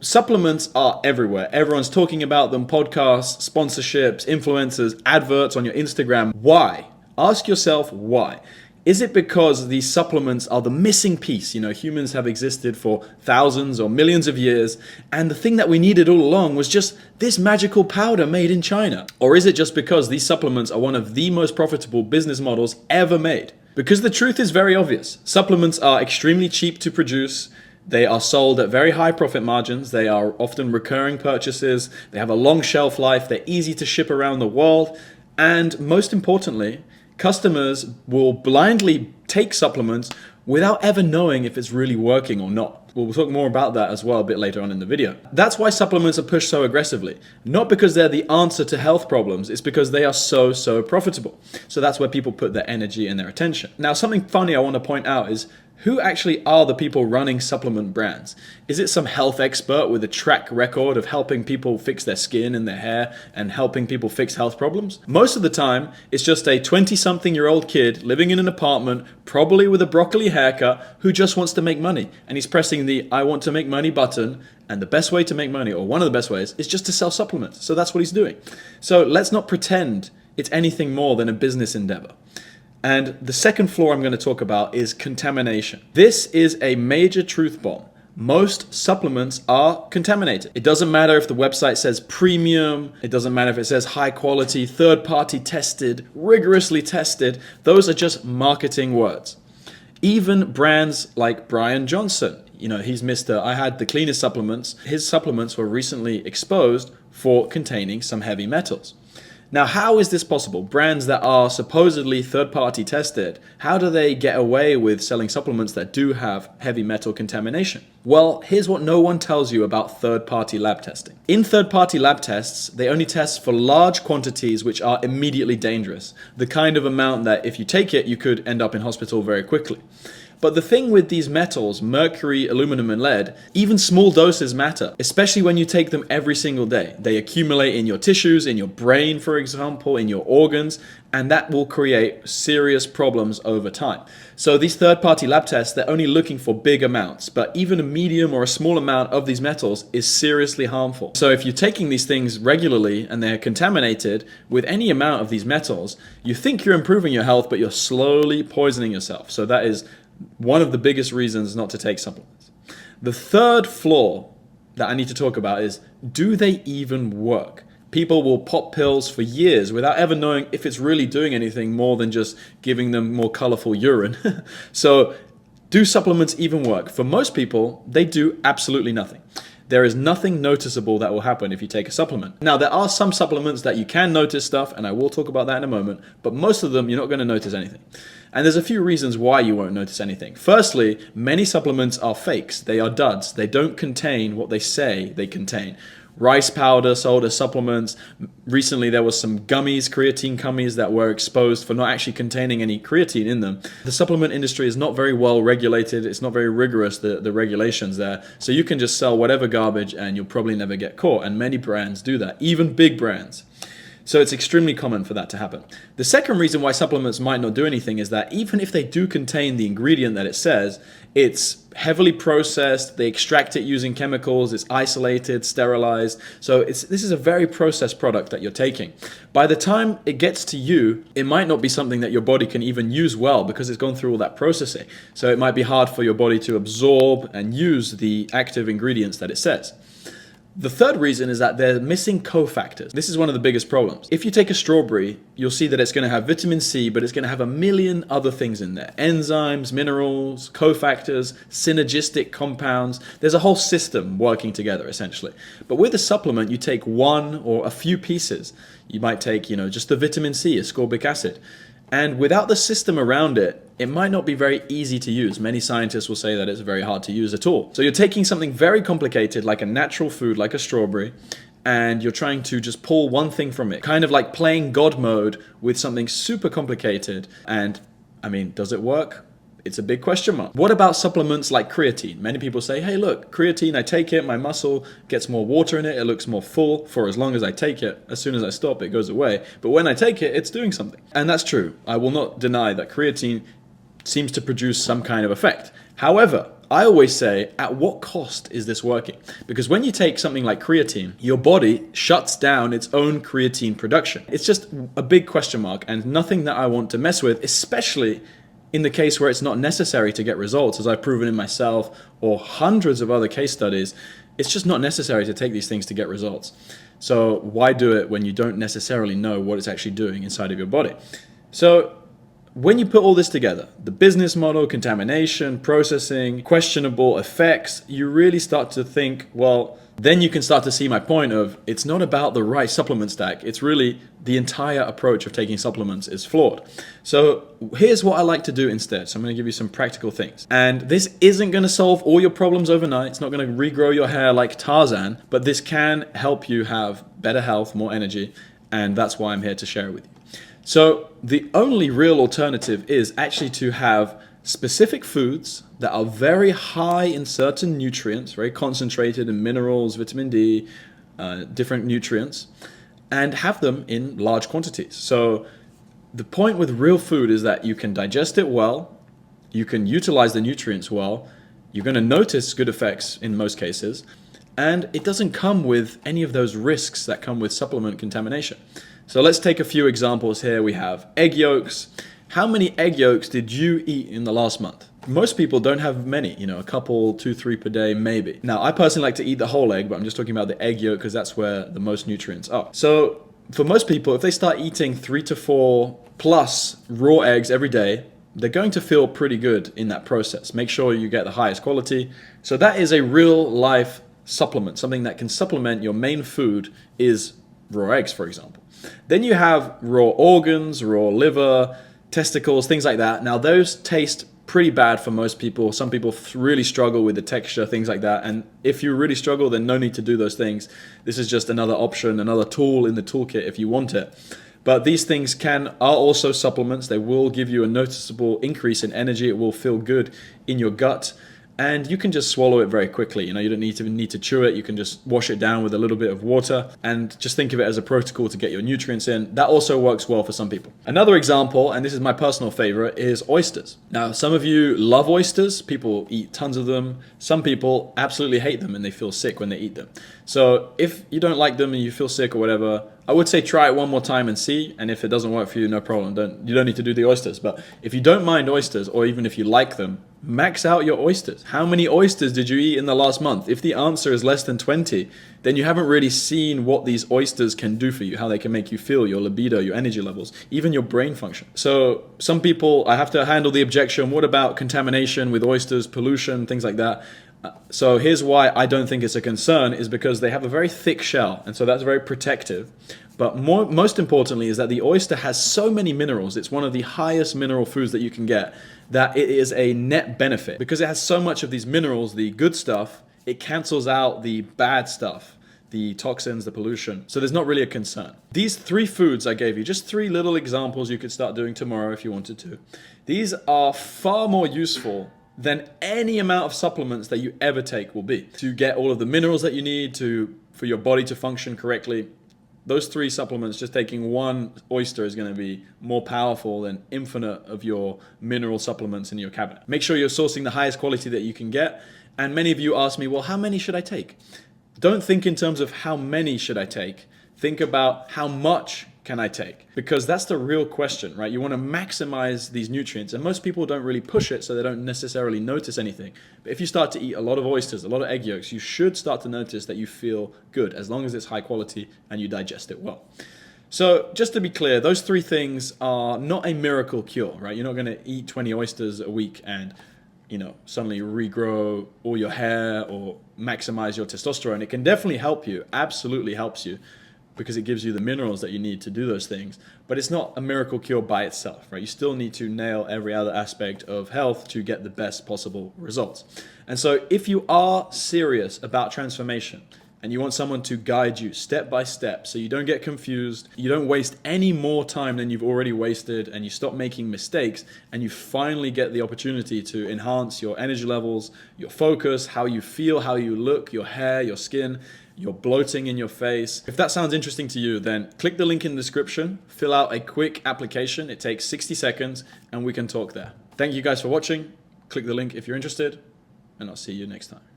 Supplements are everywhere. Everyone's talking about them, podcasts, sponsorships, influencers, adverts on your Instagram. Why? Ask yourself why. Is it because these supplements are the missing piece? Humans have existed for thousands or millions of years, and the thing that we needed all along was just this magical powder made in China. Or is it just because these supplements are one of the most profitable business models ever made? Because the truth is very obvious. Supplements are extremely cheap to produce. They are sold at very high profit margins. They are often recurring purchases. They have a long shelf life. They're easy to ship around the world. And most importantly, customers will blindly take supplements without ever knowing if it's really working or not. We'll talk more about that as well a bit later on in the video. That's why supplements are pushed so aggressively. Not because they're the answer to health problems, it's because they are so profitable. So that's where people put their energy and their attention. Now, something funny I want to point out is who actually are the people running supplement brands? Is it some health expert with a track record of helping people fix their skin and their hair and helping people fix health problems? Most of the time, it's just a 20-something-year-old kid living in an apartment, probably with a broccoli haircut, who just wants to make money. And he's pressing the I want to make money button. And the best way to make money, or one of the best ways, is just to sell supplements. So that's what he's doing. So let's not pretend it's anything more than a business endeavor. And the second flaw I'm going to talk about is contamination. This is a major truth bomb. Most supplements are contaminated. It doesn't matter if the website says premium, it doesn't matter if it says high quality, third-party tested, rigorously tested. Those are just marketing words. Even brands like Brian Johnson, he's Mr. I had the cleanest supplements. His supplements were recently exposed for containing some heavy metals. Now, how is this possible? Brands that are supposedly third-party tested, how do they get away with selling supplements that do have heavy metal contamination? Well, here's what no one tells you about third-party lab testing. In third-party lab tests, they only test for large quantities which are immediately dangerous, the kind of amount that if you take it, you could end up in hospital very quickly. But the thing with these metals, mercury, aluminum, and lead, even small doses matter, especially when you take them every single day. They accumulate in your tissues, in your brain, for example, in your organs, and that will create serious problems over time. So these third-party lab tests, they're only looking for big amounts, but even a medium or a small amount of these metals is seriously harmful. So if you're taking these things regularly and they're contaminated with any amount of these metals, you think you're improving your health, but you're slowly poisoning yourself. So that is one of the biggest reasons not to take supplements. The third flaw that I need to talk about is, do they even work? People will pop pills for years without ever knowing if it's really doing anything more than just giving them more colorful urine. So, do supplements even work? For most people, they do absolutely nothing. There is nothing noticeable that will happen if you take a supplement. Now, there are some supplements that you can notice stuff, and I will talk about that in a moment, but most of them, you're not going to notice anything. And there's a few reasons why you won't notice anything. Firstly, many supplements are fakes. They are duds. They don't contain what they say they contain. Rice powder sold as supplements. Recently, there was some gummies, creatine gummies, that were exposed for not actually containing any creatine in them. The supplement industry is not very well regulated. It's not very rigorous, the regulations there. So you can just sell whatever garbage and you'll probably never get caught. And many brands do that, even big brands. So it's extremely common for that to happen. The second reason why supplements might not do anything is that even if they do contain the ingredient that it says, it's heavily processed, they extract it using chemicals, it's isolated, sterilized. So this is a very processed product that you're taking. By the time it gets to you, it might not be something that your body can even use well because it's gone through all that processing. So it might be hard for your body to absorb and use the active ingredients that it says. The third reason is that they're missing cofactors. This is one of the biggest problems. If you take a strawberry, you'll see that it's going to have vitamin C, but it's going to have a million other things in there. Enzymes, minerals, cofactors, synergistic compounds. There's a whole system working together, essentially. But with a supplement, you take one or a few pieces. You might take, just the vitamin C, ascorbic acid. And without the system around it, it might not be very easy to use. Many scientists will say that it's very hard to use at all. So you're taking something very complicated, like a natural food, like a strawberry, and you're trying to just pull one thing from it. Kind of like playing God mode with something super complicated. And, does it work? It's a big question mark. What about supplements like creatine? Many people say, hey, look, creatine, I take it, my muscle gets more water in it, it looks more full for as long as I take it. As soon as I stop, it goes away. But when I take it, it's doing something. And that's true. I will not deny that creatine seems to produce some kind of effect. However, I always say, at what cost is this working? Because when you take something like creatine, your body shuts down its own creatine production. It's just a big question mark and nothing that I want to mess with, especially in the case where it's not necessary to get results, as I've proven in myself or hundreds of other case studies. It's just not necessary to take these things to get results. So why do it when you don't necessarily know what it's actually doing inside of your body? So when you put all this together, the business model, contamination, processing, questionable effects, you really start to think, well, then you can start to see my point of it's not about the right supplement stack. It's really the entire approach of taking supplements is flawed. So here's what I like to do instead. So I'm going to give you some practical things. And this isn't going to solve all your problems overnight. It's not going to regrow your hair like Tarzan, but this can help you have better health, more energy. And that's why I'm here to share it with you. So the only real alternative is actually to have specific foods that are very high in certain nutrients, very concentrated in minerals, vitamin D, different nutrients, and have them in large quantities. So the point with real food is that you can digest it well, you can utilize the nutrients well, you're going to notice good effects in most cases, and it doesn't come with any of those risks that come with supplement contamination. So let's take a few examples here. We have egg yolks. How many egg yolks did you eat in the last month? Most people don't have many, a couple, 2, 3 per day, maybe. Now, I personally like to eat the whole egg, but I'm just talking about the egg yolk because that's where the most nutrients are. So for most people, if they start eating 3 to 4 plus raw eggs every day, they're going to feel pretty good in that process. Make sure you get the highest quality. So that is a real life supplement. Something that can supplement your main food is raw eggs, for example. Then you have raw organs, raw liver, testicles, things like that. Now those taste pretty bad for most people. Some people really struggle with the texture, things like that. And if you really struggle, then no need to do those things. This is just another option, another tool in the toolkit if you want it. But these things are also supplements. They will give you a noticeable increase in energy. It will feel good in your gut. And you can just swallow it very quickly. You don't need to chew it. You can just wash it down with a little bit of water and just think of it as a protocol to get your nutrients in. That also works well for some people. Another example, and this is my personal favorite, is oysters. Now, some of you love oysters. People eat tons of them. Some people absolutely hate them and they feel sick when they eat them. So if you don't like them and you feel sick or whatever, I would say try it one more time and see. And if it doesn't work for you, no problem. You don't need to do the oysters. But if you don't mind oysters, or even if you like them, max out your oysters. How many oysters did you eat in the last month? If the answer is less than 20, then you haven't really seen what these oysters can do for you, how they can make you feel, your libido, your energy levels, even your brain function. So some people, I have to handle the objection, what about contamination with oysters, pollution, things like that? So here's why I don't think it's a concern, is because they have a very thick shell, and so that's very protective. But most importantly is that the oyster has so many minerals, it's one of the highest mineral foods that you can get, that it is a net benefit. Because it has so much of these minerals, the good stuff, it cancels out the bad stuff, the toxins, the pollution. So there's not really a concern. These 3 foods I gave you, just 3 little examples you could start doing tomorrow if you wanted to. These are far more useful than any amount of supplements that you ever take will be. To get all of the minerals that you need for your body to function correctly, those 3 supplements, just taking one oyster is going to be more powerful than infinite of your mineral supplements in your cabinet. Make sure you're sourcing the highest quality that you can get. And many of you ask me, well, how many should I take? Don't think in terms of how many should I take. Think about how much can I take? Because that's the real question, right? You want to maximize these nutrients, and most people don't really push it, so they don't necessarily notice anything. But if you start to eat a lot of oysters, a lot of egg yolks, you should start to notice that you feel good, as long as it's high quality and you digest it well. So just to be clear, those 3 things are not a miracle cure, right? You're not going to eat 20 oysters a week and suddenly regrow all your hair or maximize your testosterone. It can definitely help you, absolutely helps you, because it gives you the minerals that you need to do those things. But it's not a miracle cure by itself, right? You still need to nail every other aspect of health to get the best possible results. And so if you are serious about transformation and you want someone to guide you step by step so you don't get confused, you don't waste any more time than you've already wasted, and you stop making mistakes, and you finally get the opportunity to enhance your energy levels, your focus, how you feel, how you look, your hair, your skin, your bloating in your face. If that sounds interesting to you, then click the link in the description, fill out a quick application. It takes 60 seconds and we can talk there. Thank you guys for watching. Click the link if you're interested, and I'll see you next time.